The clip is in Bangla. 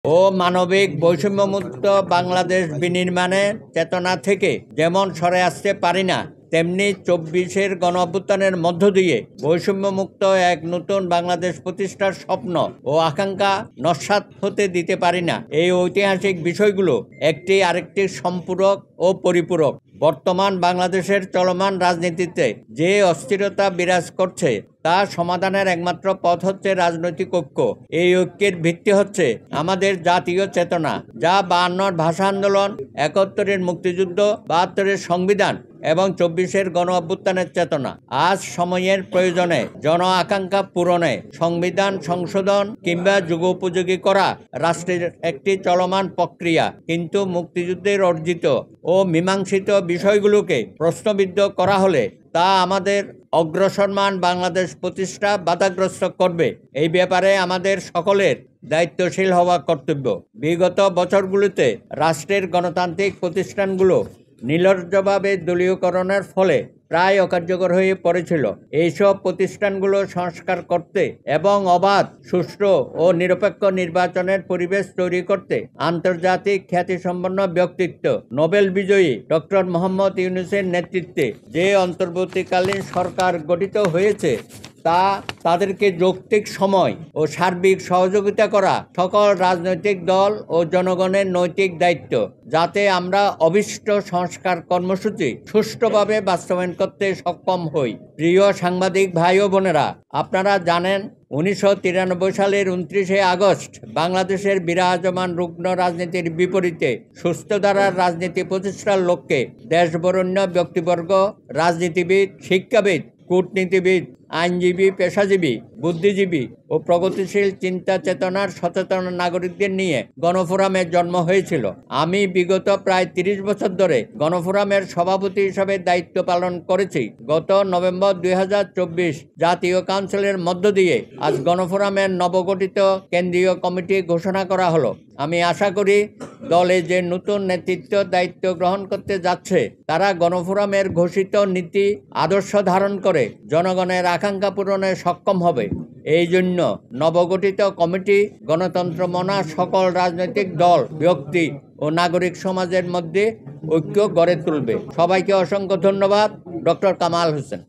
ও মানবিক বৈষম্যমুক্ত বাংলাদেশ বিনির্মাণের চেতনা থেকে যেমন সরে আসতে পারি না, তেমনি ২৪-এর গণঅভ্যুত্থানের মধ্য দিয়ে বৈষম্যমুক্ত এক নতুন বাংলাদেশ প্রতিষ্ঠার স্বপ্ন ও আকাঙ্ক্ষা নস্যাৎ হতে দিতে পারি না। এই ঐতিহাসিক বিষয়গুলো একটি আরেকটির সম্পূরক ও পরিপূরক। বর্তমান বাংলাদেশের চলমান রাজনীতিতে যে অস্থিরতা বিরাজ করছে তা সমাধানের একমাত্র পথ হচ্ছে রাজনৈতিক ঐক্য। এই ঐক্যের ভিত্তি হচ্ছে আমাদের জাতীয় চেতনা, যা ৫২-র ভাষা আন্দোলন, ৭১-এর মুক্তিযুদ্ধ, ৭২-এর সংবিধান এবং ২৪-এর গণ অভ্যুত্থানের চেতনা। আজ সময়ের প্রয়োজনে জন আকাঙ্ক্ষা পূরণে সংবিধান সংশোধন কিংবা যুগোপযোগী করা রাষ্ট্রের একটি চলমান প্রক্রিয়া, কিন্তু মুক্তিযুদ্ধের অর্জিত ও মীমাংসিত বিষয়গুলোকে প্রশ্নবিদ্ধ করা হলে তা আমাদের অগ্রসরমান বাংলাদেশ প্রতিষ্ঠা বাধাগ্রস্ত করবে। এই ব্যাপারে আমাদের সকলের দায়িত্বশীল হওয়া কর্তব্য। বিগত বছরগুলোতে রাষ্ট্রের গণতান্ত্রিক প্রতিষ্ঠানগুলো নির্লজ্জভাবে দলীয়করণের ফলে প্রায় অকার্যকর হয়ে পড়েছিল। এইসব প্রতিষ্ঠানগুলো সংস্কার করতে এবং অবাধ, সুষ্ঠু ও নিরপেক্ষ নির্বাচনের পরিবেশ তৈরি করতে আন্তর্জাতিক খ্যাতিসম্পন্ন ব্যক্তিত্ব নোবেল বিজয়ী ডক্টর মোহাম্মদ ইউনূসের নেতৃত্বে যে অন্তর্বর্তীকালীন সরকার গঠিত হয়েছে তা তাদেরকে যৌক্তিক সময় ও সার্বিক সহযোগিতা করা সকল রাজনৈতিক দল ও জনগণের নৈতিক দায়িত্ব, যাতে আমরা অভীষ্ট সংস্কার কর্মসূচি সুষ্ঠুভাবে বাস্তবায়ন করতে সক্ষম হই। প্রিয় সাংবাদিক ভাই ও বোনেরা, আপনারা জানেন ১৯৯৩ সালের ২৯শে আগস্ট বাংলাদেশের বিরাজমান রুগ্ন রাজনীতির বিপরীতে সুস্থ ধারার রাজনীতি প্রতিষ্ঠার লক্ষ্যে দেশবরেণ্য ব্যক্তিবর্গ, রাজনীতিবিদ, শিক্ষাবিদ, কূটনীতিবিদ, আইনজীবী, পেশাজীবী, বুদ্ধিজীবী ও প্রগতিশীল চিন্তা চেতনার সচেতন নাগরিকদের নিয়ে গণফোরামের জন্ম হয়েছিল। আমি বিগত প্রায় ৩০ বছর ধরে গণফোরামের সভাপতি হিসাবে দায়িত্ব পালন করেছি। গত নভেম্বর ২০২৪ জাতীয় কাউন্সিলের মধ্য দিয়ে আজ গণফোরামের নবগঠিত কেন্দ্রীয় কমিটি ঘোষণা করা হলো। আমি আশা করি দলে যে নতুন নেতৃত্ব দায়িত্ব গ্রহণ করতে যাচ্ছে তারা গণফোরামের ঘোষিত নীতি আদর্শ ধারণ করে জনগণের আকাঙ্ক্ষা পূরণে সক্ষম হবে। এই জন্য নবগঠিত কমিটি গণতন্ত্র মনা সকল রাজনৈতিক দল, ব্যক্তি ও নাগরিক সমাজের মধ্যে ঐক্য গড়ে তুলবে। সবাইকে অসংখ্য ধন্যবাদ। ডক্টর কামাল হোসেন।